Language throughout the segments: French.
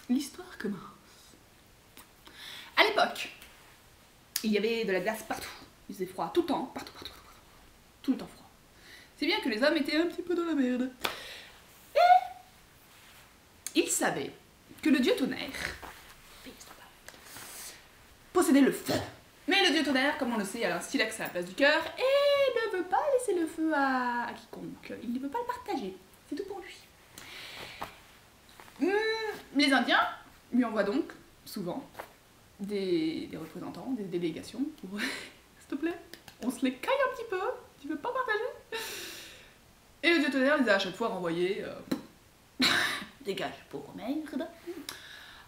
l'histoire commence. À l'époque, il y avait de la glace partout. Il faisait froid tout le temps, partout. Tout le temps froid. C'est bien que les hommes étaient un petit peu dans la merde. Et ils savaient que le dieu tonnerre possédait le feu. Mais le dieu tonnerre, comme on le sait, a un stylax à la place du cœur et ne veut pas laisser le feu à quiconque. Il ne veut pas le partager. C'est tout pour lui. Les Indiens lui envoient donc souvent des représentants, des délégations pour s'il te plaît, on se les caille un petit peu, tu veux pas partager? Et le dieu tonnerre les a à chaque fois renvoyés dégage pauvre merde,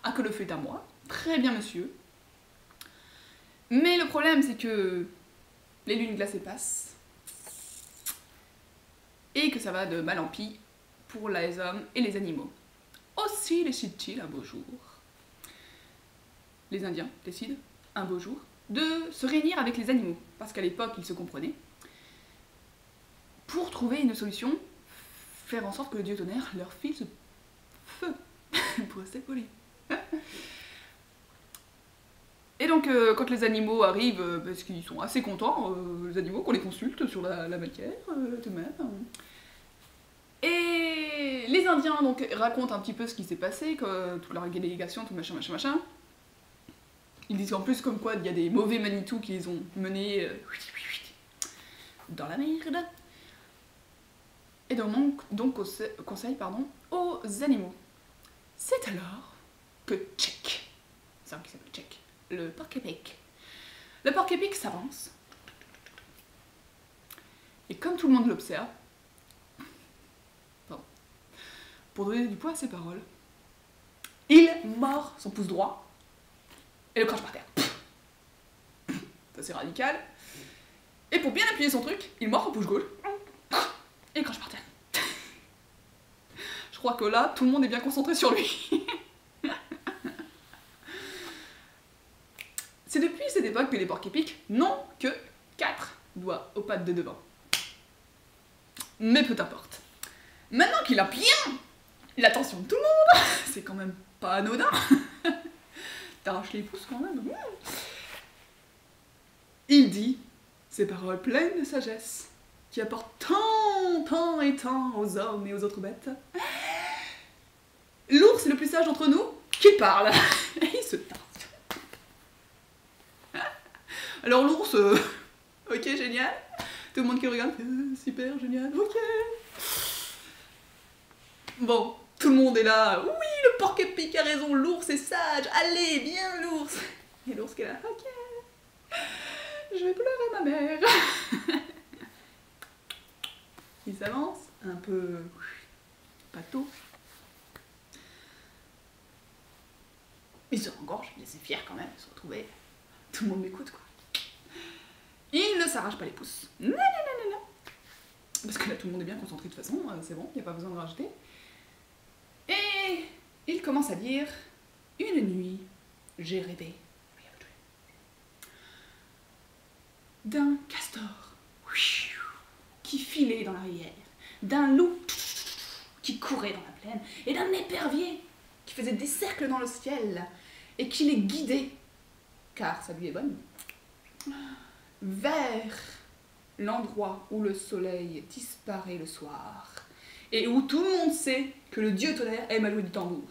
ah que le feu est à moi, très bien monsieur. Mais le problème c'est que les lunes glacées passent et que ça va de mal en pis pour les hommes et les animaux. Aussi décide-t-il un beau jour, les Indiens décident un beau jour de se réunir avec les animaux, parce qu'à l'époque ils se comprenaient, pour trouver une solution, faire en sorte que le dieu tonnerre leur file ce feu, pour rester poli. Et donc quand les animaux arrivent, parce qu'ils sont assez contents, les animaux, qu'on les consulte sur la matière, tout de même. Et les Indiens donc racontent un petit peu ce qui s'est passé, que toute leur délégation, tout machin. Ils disent en plus comme quoi il y a des mauvais Manitou qui les ont menés dans la merde. Et donc conseil aux animaux. C'est alors que Tchèque, c'est un qui s'appelle Tchèque, le porc-épic. Le porc-épic s'avance. Et comme tout le monde l'observe, pour donner du poids à ses paroles, il mord son pouce droit et le crache par terre. C'est assez radical. Et pour bien appuyer son truc, il mord son pouce gauche et il crache par terre. Je crois que là, tout le monde est bien concentré sur lui. C'est depuis cette époque que les porcs-épics n'ont que 4 doigts aux pattes de devant. Mais peu importe. Maintenant qu'il a bien l'attention de tout le monde, c'est quand même pas anodin. T'arraches les pouces quand même. Il dit ces paroles pleines de sagesse qui apportent tant et tant aux hommes et aux autres bêtes. L'ours est le plus sage d'entre nous qui parle. Et il se tasse. Alors l'ours, ok, génial. Tout le monde qui regarde, super, génial, ok. Bon, tout le monde est là. Oui, le porc-épic a raison, l'ours est sage. Allez, bien l'ours. Et l'ours qui est là, ok. Je vais pleurer ma mère. Il s'avance, un peu pâteau. Il se rengorge, il est assez fier quand même de se retrouver. Tout le monde m'écoute quoi. Il ne s'arrache pas les pouces. Non. Parce que là tout le monde est bien concentré de toute façon, c'est bon, il n'y a pas besoin de rajouter. Et il commence à dire « Une nuit, j'ai rêvé d'un castor qui filait dans la rivière, d'un loup qui courait dans la plaine, et d'un épervier qui faisait des cercles dans le ciel, et qui les guidait, car sa lui est bonne, vers l'endroit où le soleil disparaît le soir, et où tout le monde sait que le dieu tonnerre aime à jouer du tambour.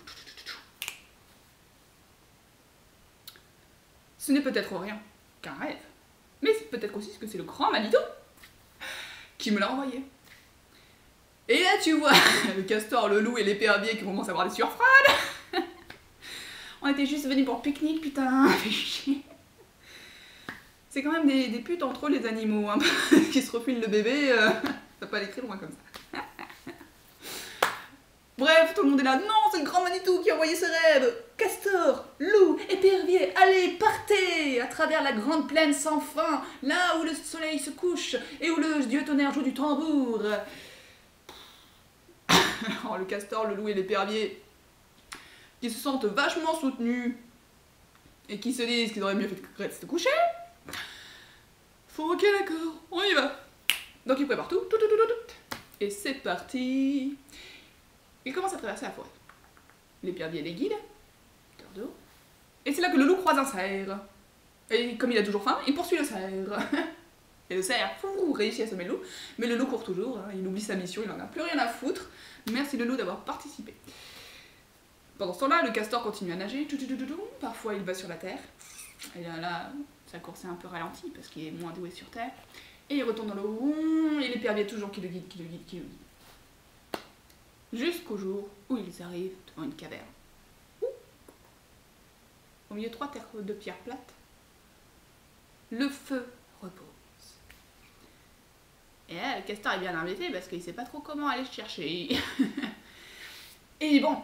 Ce n'est peut-être rien qu'un rêve, mais c'est peut-être aussi que c'est le grand Manitou qui me l'a envoyé. Et là tu vois le castor, le loup et l'épervier qui commencent à avoir des sueurs froides. On était juste venus pour le pique-nique, putain. C'est quand même des putes entre eux les animaux, hein, qui se refilent le bébé, ça peut pas aller très loin comme ça. Bref, tout le monde est là, non, c'est le grand Manitou qui a envoyé ce rêve. Castor, loup, épervier, allez, partez à travers la grande plaine sans fin, là où le soleil se couche et où le dieu tonnerre joue du tambour. Alors, le castor, le loup et l'épervier, qui se sentent vachement soutenus et qui se disent qu'ils auraient mieux fait de se coucher. Faut, ok, d'accord, on y va. Donc ils préparent tout. Et c'est parti. Ils commencent à traverser la forêt. L'épervier les guide, d'eau. Et c'est là que le loup croise un cerf. Et comme il a toujours faim, il poursuit le cerf. Et le cerf réussit à semer le loup, mais le loup court toujours, hein, il oublie sa mission, il n'en a plus rien à foutre. Merci le loup d'avoir participé. Pendant ce temps-là, le castor continue à nager, parfois il va sur la terre, et là, sa course est un peu ralentie parce qu'il est moins doué sur terre, et il retourne dans l'eau, et l'épervier toujours qui le guide. Jusqu'au jour où ils arrivent devant une caverne. Au milieu de 3 terres de pierre plate, le feu repose. Et là, le castor est bien embêté parce qu'il sait pas trop comment aller chercher. Et bon,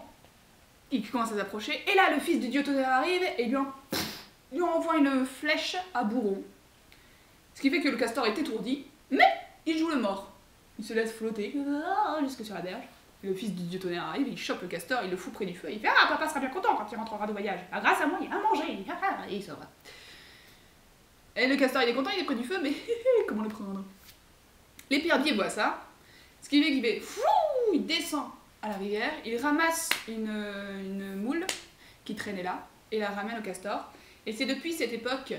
il commence à s'approcher, et là le fils du dieu tonnerre arrive et lui envoie une flèche à bourron. Ce qui fait que le castor est étourdi, mais il joue le mort. Il se laisse flotter jusque sur la berge. Et le fils du dieu tonnerre arrive, il chope le castor, il le fout près du feu, il fait « Ah, papa sera bien content quand il rentrera de voyage. Ah, grâce à moi, il a mangé. » Et il s'en va. Et le castor, il est content, il est près du feu, mais comment le prendre? L'épervier voit ça, ce qui fait qu'il fait fou, il descend à la rivière, il ramasse une moule qui traînait là, et la ramène au castor. Et c'est depuis cette époque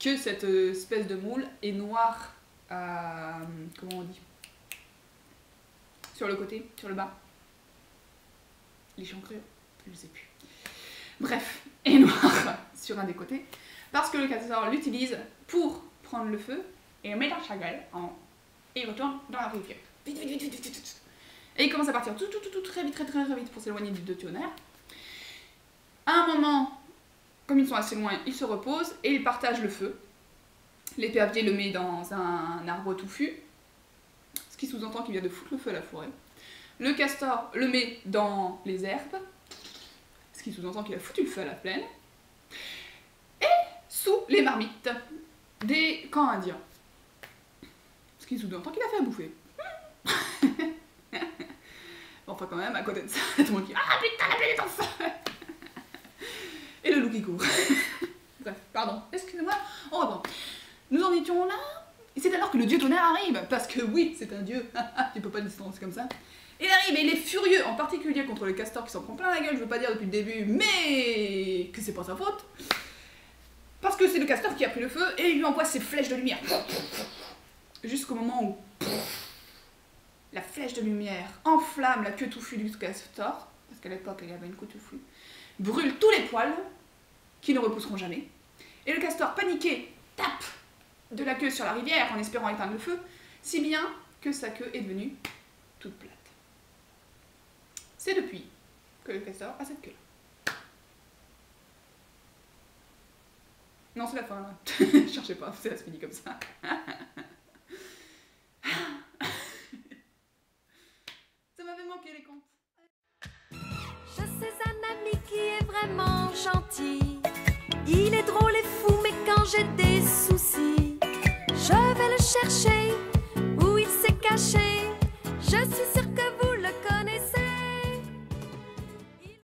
que cette espèce de moule est noire à... comment on dit? Sur le côté, sur le bas. L'échancrure, je sais plus. Bref, est noire sur un des côtés, parce que le castor l'utilise pour prendre le feu, et le met dans sa gueule, et il retourne dans la rivière. Vite, vite, vite, vite, vite, vite. Et il commence à partir très vite, très vite pour s'éloigner du dieu tonnerre. À un moment, comme ils sont assez loin, ils se reposent et ils partagent le feu. L'épervier le met dans un arbre touffu, ce qui sous-entend qu'il vient de foutre le feu à la forêt. Le castor le met dans les herbes, ce qui sous-entend qu'il a foutu le feu à la plaine. Et sous les marmites des camps indiens, ce qui sous-entend qu'il a fait à bouffer. Enfin quand même, à côté de ça, tout le monde dit « Ah putain, la planète en feu !» Et le loup qui court. Bref, pardon, excusez-moi, on reprend. Nous en étions là, et c'est alors que le dieu tonnerre arrive, parce que oui, c'est un dieu, tu peux pas le distancer comme ça. Il arrive et il est furieux, en particulier contre le castor qui s'en prend plein la gueule, je veux pas dire depuis le début, mais que c'est pas sa faute. Parce que c'est le castor qui a pris le feu et il lui envoie ses flèches de lumière. Jusqu'au moment où la flèche de lumière enflamme la queue touffue du castor, parce qu'à l'époque il y avait une queue touffue, brûle tous les poils, qui ne repousseront jamais, et le castor paniqué tape de la queue sur la rivière en espérant éteindre le feu, si bien que sa queue est devenue toute plate. C'est depuis que le castor a cette queue-là. Non, c'est la fin, là. Cherchez pas, ça se finit comme ça. Ça m'avait manqué les contes. Je sais un ami qui est vraiment gentil. Il est drôle et fou, mais quand j'ai des